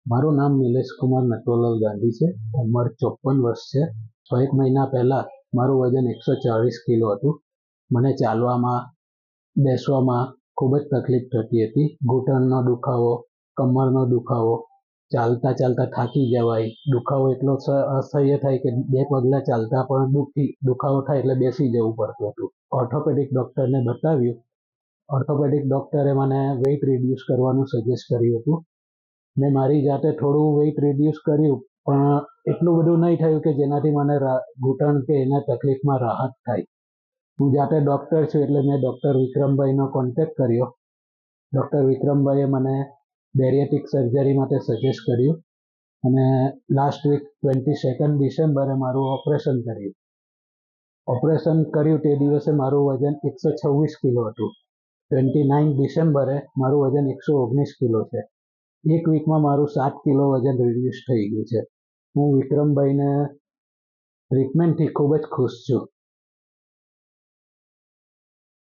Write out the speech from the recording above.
મારું નામ નિલેશ કુમાર નટવરલાલ ગાંધી છે. ઉંમર 54 વર્ષ છે. 1 મહિના પહેલા મારું વજન 140 કિલો હતું. મને ચાલવામાં, બેસવામાં ખૂબ જ તકલીફ થતી હતી. ઘૂંટણનો દુખાવો, કમરનો દુખાવો, ચાલતા ચાલતા થાકી જવાય. દુખાવો એટલો અસહ્ય થાય કે 2 પગલાં ચાલતા પણ દુખાવો થાય એટલે બેસી જવું પડતું હતું. ઓર્થોપેડિક ડૉક્ટરને બતાવ્યું. ઓર્થોપેડિક ડૉક્ટરે મને વેઇટ રિડ્યુસ કરવાનું સજેસ્ટ કર્યું હતું. મેં મારી જાતે થોડું વેઇટ રિડ્યુસ કર્યું, પણ એટલું બધું નહીં થયું કે જેનાથી મને ઘૂંટણ કે એના તકલીફમાં રાહત થાય. હું જાતે ડૉક્ટર છું એટલે મેં ડૉક્ટર વિક્રમભાઈનો કોન્ટેક્ટ કર્યો. ડૉક્ટર વિક્રમભાઈએ મને બેરિયાટ્રિક સર્જરી માટે સજેસ્ટ કર્યું અને લાસ્ટ વીક 22 ડિસેમ્બરે મારું ઓપરેશન કર્યું. ઓપરેશન કર્યું તે દિવસે મારું વજન 126 કિલો હતું. 29 ડિસેમ્બરે મારું વજન 119 કિલો છે. 1 વીકમાં મારું 7 કિલો વજન રિડ્યુસ થઈ ગયું છે. હું વિક્રમભાઈને ટ્રીટમેન્ટથી ખૂબ જ ખુશ છું.